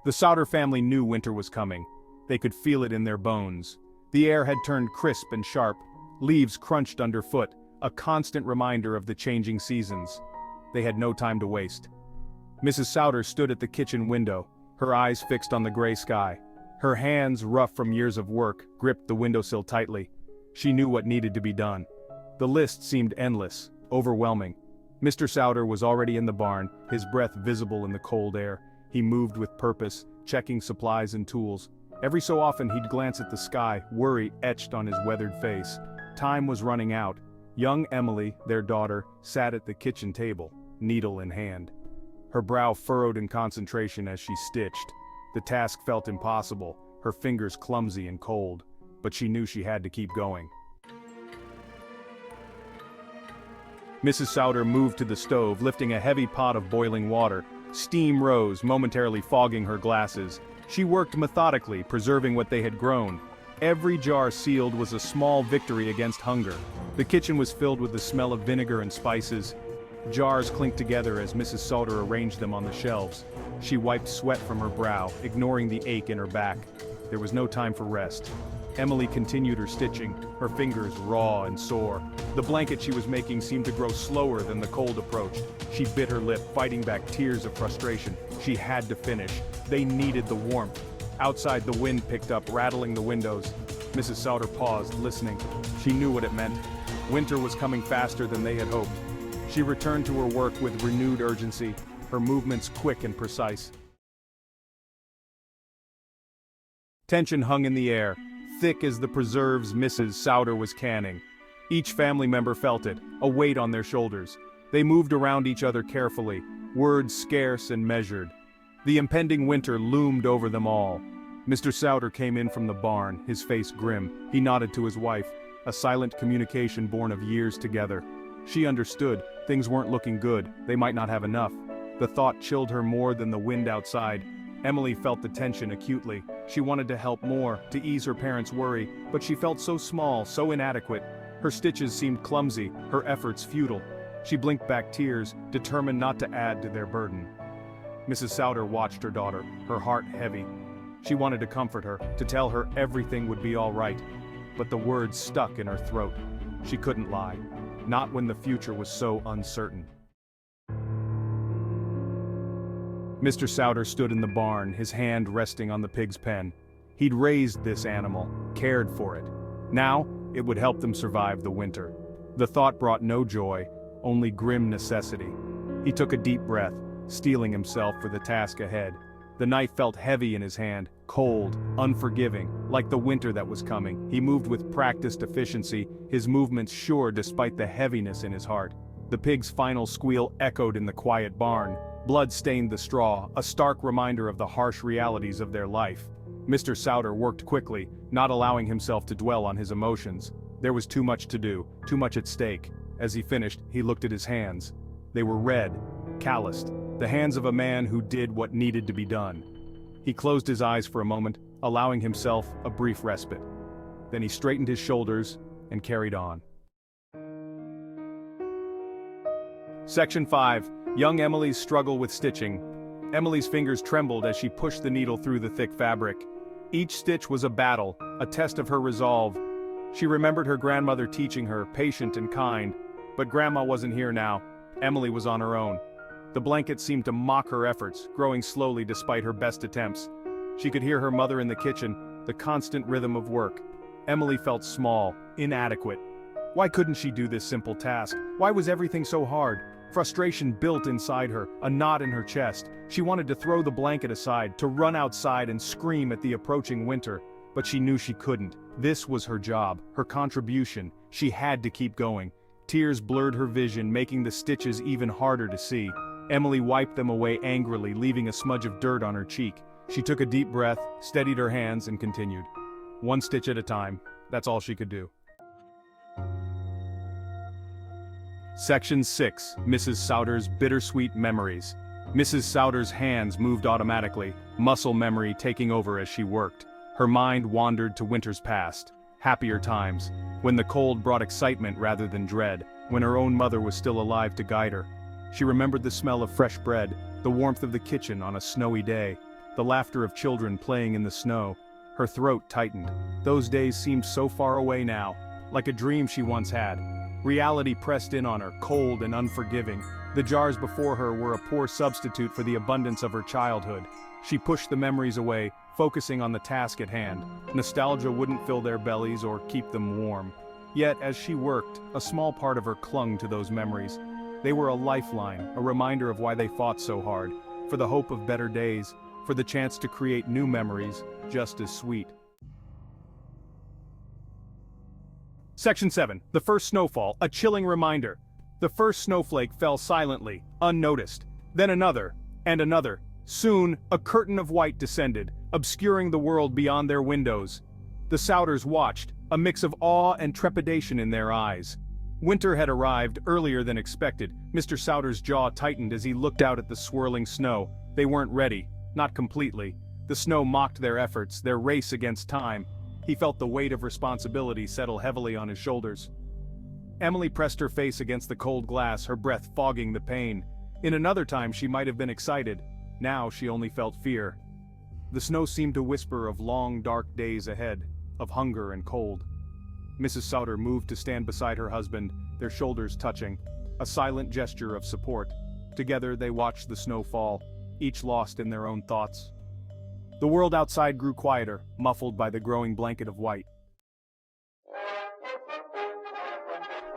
The Sauder family knew winter was coming. They could feel it in their bones. The air had turned crisp and sharp, leaves crunched underfoot, a constant reminder of the changing seasons. They had no time to waste. Mrs. Sauder stood at the kitchen window, her eyes fixed on the gray sky. Her hands, rough from years of work, gripped the windowsill tightly. She knew what needed to be done. The list seemed endless, overwhelming. Mr. Sauder was already in the barn, his breath visible in the cold air. He moved with purpose, checking supplies and tools. Every so often he'd glance at the sky, worry etched on his weathered face. Time was running out. Young Emily, their daughter, sat at the kitchen table, needle in hand. Her brow furrowed in concentration as she stitched. The task felt impossible, her fingers clumsy and cold, but she knew she had to keep going. Mrs. Sauder moved to the stove, lifting a heavy pot of boiling water. Steam rose, momentarily fogging her glasses. She worked methodically, preserving what they had grown. Every jar sealed was a small victory against hunger. The kitchen was filled with the smell of vinegar and spices. Jars clinked together as Mrs. Sauder arranged them on the shelves. She wiped sweat from her brow, ignoring the ache in her back. There was no time for rest. Emily continued her stitching, her fingers raw and sore. The blanket she was making seemed to grow slower than the cold approached. She bit her lip, fighting back tears of frustration. She had to finish. They needed the warmth. Outside, the wind picked up, rattling the windows. Mrs. Sauder paused, listening. She knew what it meant. Winter was coming faster than they had hoped. She returned to her work with renewed urgency, her movements quick and precise. Tension hung in the air, thick as the preserves Mrs. Sauder was canning. Each family member felt it, a weight on their shoulders. They moved around each other carefully, words scarce and measured. The impending winter loomed over them all. Mr. Sauder came in from the barn, his face grim. He nodded to his wife, a silent communication born of years together. She understood, things weren't looking good, they might not have enough. The thought chilled her more than the wind outside. Emily felt the tension acutely. She wanted to help more, to ease her parents' worry, but she felt so small, so inadequate. Her stitches seemed clumsy, her efforts futile. She blinked back tears, determined not to add to their burden. Mrs. Sauder watched her daughter, her heart heavy. She wanted to comfort her, to tell her everything would be all right. But the words stuck in her throat. She couldn't lie. Not when the future was so uncertain. Mr. Sauder stood in the barn, his hand resting on the pig's pen. He'd raised this animal, cared for it. Now, it would help them survive the winter. The thought brought no joy, only grim necessity. He took a deep breath, steeling himself for the task ahead. The knife felt heavy in his hand, cold, unforgiving, like the winter that was coming. He moved with practiced efficiency, his movements sure despite the heaviness in his heart. The pig's final squeal echoed in the quiet barn. Blood stained the straw, a stark reminder of the harsh realities of their life. Mr. Sauder worked quickly, not allowing himself to dwell on his emotions. There was too much to do, too much at stake. As he finished, he looked at his hands. They were red, calloused, the hands of a man who did what needed to be done. He closed his eyes for a moment, allowing himself a brief respite. Then he straightened his shoulders and carried on. Section 5. Young Emily's struggle with stitching. Emily's fingers trembled as she pushed the needle through the thick fabric. Each stitch was a battle, a test of her resolve. She remembered her grandmother teaching her, patient and kind. But Grandma wasn't here now. Emily was on her own. The blanket seemed to mock her efforts, growing slowly despite her best attempts. She could hear her mother in the kitchen, the constant rhythm of work. Emily felt small, inadequate. Why couldn't she do this simple task? Why was everything so hard? Frustration built inside her, a knot in her chest. She wanted to throw the blanket aside, to run outside and scream at the approaching winter. But she knew she couldn't. This was her job, her contribution. She had to keep going. Tears blurred her vision, making the stitches even harder to see. Emily wiped them away angrily, leaving a smudge of dirt on her cheek. She took a deep breath, steadied her hands, and continued. One stitch at a time. That's all she could do. Section 6. Mrs. Sauder's bittersweet memories. Mrs. Sauder's hands moved automatically, muscle memory taking over as she worked. Her mind wandered to winters past, happier times, when the cold brought excitement rather than dread, when her own mother was still alive to guide her. She remembered the smell of fresh bread, the warmth of the kitchen on a snowy day. the laughter of children playing in the snow. Her throat tightened. Those days seemed so far away now, like a dream she once had. Reality pressed in on her, cold and unforgiving. The jars before her were a poor substitute for the abundance of her childhood. She pushed the memories away, focusing on the task at hand. Nostalgia wouldn't fill their bellies or keep them warm. Yet, as she worked, a small part of her clung to those memories. They were a lifeline, a reminder of why they fought so hard, for the hope of better days, for the chance to create new memories, just as sweet. Section 7. The first snowfall, a chilling reminder. The first snowflake fell silently, unnoticed. Then another, and another. Soon, a curtain of white descended, obscuring the world beyond their windows. The Sauders watched, a mix of awe and trepidation in their eyes. Winter had arrived earlier than expected. Mr. Sauder's jaw tightened as he looked out at the swirling snow. They weren't ready, not completely. The snow mocked their efforts, their race against time. He felt the weight of responsibility settle heavily on his shoulders. Emily pressed her face against the cold glass, her breath fogging the pain. In another time she might have been excited. Now she only felt fear. The snow seemed to whisper of long, dark days ahead, of hunger and cold. Mrs. Sauder moved to stand beside her husband, their shoulders touching, a silent gesture of support. Together they watched the snow fall, each lost in their own thoughts. The world outside grew quieter, muffled by the growing blanket of white.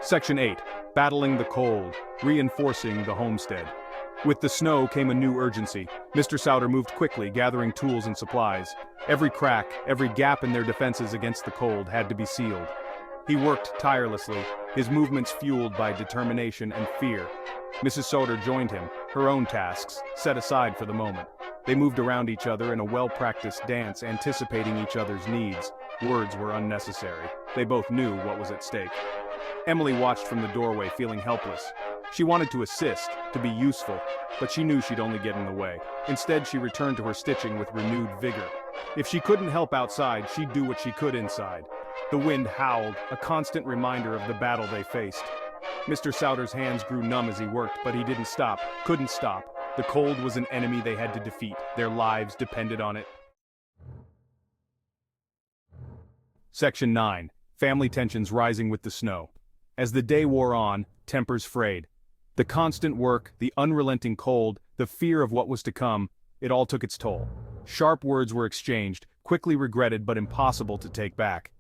Section 8. Battling the cold, reinforcing the homestead. With the snow came a new urgency. Mr. Sauder moved quickly, gathering tools and supplies. Every crack, every gap in their defenses against the cold had to be sealed. He worked tirelessly, his movements fueled by determination and fear. Mrs. Sauder joined him, her own tasks set aside for the moment. They moved around each other in a well-practiced dance, anticipating each other's needs. Words were unnecessary. They both knew what was at stake. Emily watched from the doorway, feeling helpless. She wanted to assist, to be useful, but she knew she'd only get in the way. Instead, she returned to her stitching with renewed vigor. If she couldn't help outside, she'd do what she could inside. The wind howled, a constant reminder of the battle they faced. Mr. Sauder's hands grew numb as he worked, but he didn't stop, couldn't stop. The cold was an enemy they had to defeat. Their lives depended on it. Section 9. Family tensions rising with the snow. As the day wore on, tempers frayed. The constant work, the unrelenting cold, the fear of what was to come, it all took its toll. Sharp words were exchanged, quickly regretted but impossible to take back.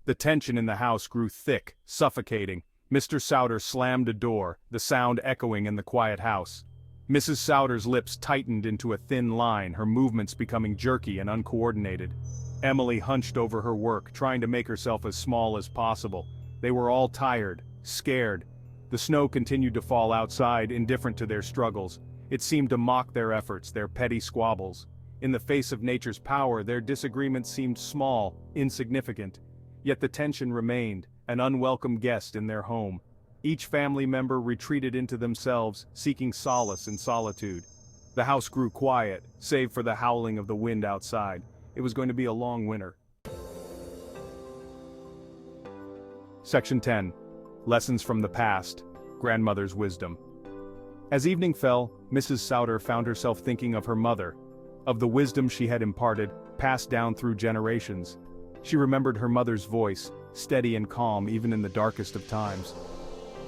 The tension in the house grew thick, suffocating. Mr. Sauder slammed a door, the sound echoing in the quiet house. Mrs. Sauder's lips tightened into a thin line, her movements becoming jerky and uncoordinated. Emily hunched over her work, trying to make herself as small as possible. They were all tired, scared. The snow continued to fall outside, indifferent to their struggles. It seemed to mock their efforts, their petty squabbles. In the face of nature's power, their disagreements seemed small, insignificant. Yet the tension remained, an unwelcome guest in their home. Each family member retreated into themselves, seeking solace in solitude. The house grew quiet, save for the howling of the wind outside. It was going to be a long winter. Section 10. Lessons from the past. Grandmother's wisdom. As evening fell, Mrs. Sauder found herself thinking of her mother, of the wisdom she had imparted, passed down through generations. She remembered her mother's voice, steady and calm even in the darkest of times.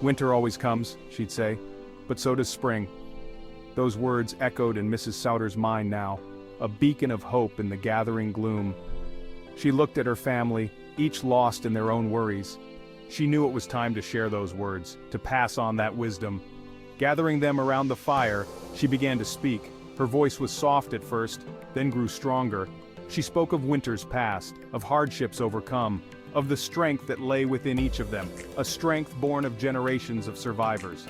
"Winter always comes," she'd say, "but so does spring." Those words echoed in Mrs. Sauder's mind now, a beacon of hope in the gathering gloom. She looked at her family, each lost in their own worries. She knew it was time to share those words, to pass on that wisdom. Gathering them around the fire, she began to speak. Her voice was soft at first, then grew stronger. She spoke of winters past, of hardships overcome, of the strength that lay within each of them, a strength born of generations of survivors.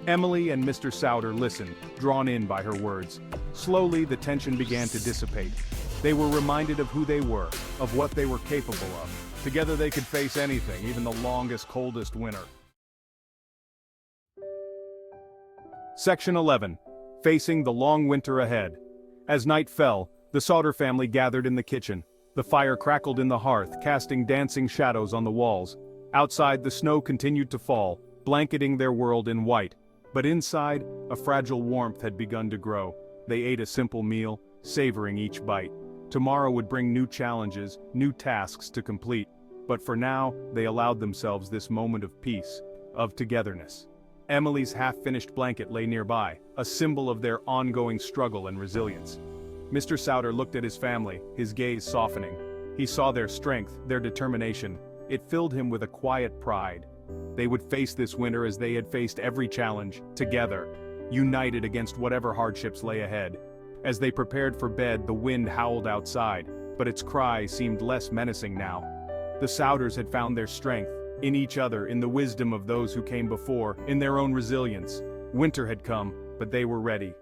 Emily and Mr. Sauder listened, drawn in by her words. Slowly, the tension began to dissipate. They were reminded of who they were, of what they were capable of. Together they could face anything, even the longest, coldest winter. Section 11. Facing the long winter ahead. As night fell, the Sauder family gathered in the kitchen. The fire crackled in the hearth, casting dancing shadows on the walls. Outside, the snow continued to fall, blanketing their world in white. But inside, a fragile warmth had begun to grow. They ate a simple meal, savoring each bite. Tomorrow would bring new challenges, new tasks to complete, but for now, they allowed themselves this moment of peace, of togetherness. Emily's half-finished blanket lay nearby, a symbol of their ongoing struggle and resilience. Mr. Sauder looked at his family, his gaze softening. He saw their strength, their determination. It filled him with a quiet pride. They would face this winter as they had faced every challenge, together, united against whatever hardships lay ahead. As they prepared for bed, the wind howled outside, but its cry seemed less menacing now. The Sauders had found their strength, in each other, in the wisdom of those who came before, in their own resilience. Winter had come, but they were ready.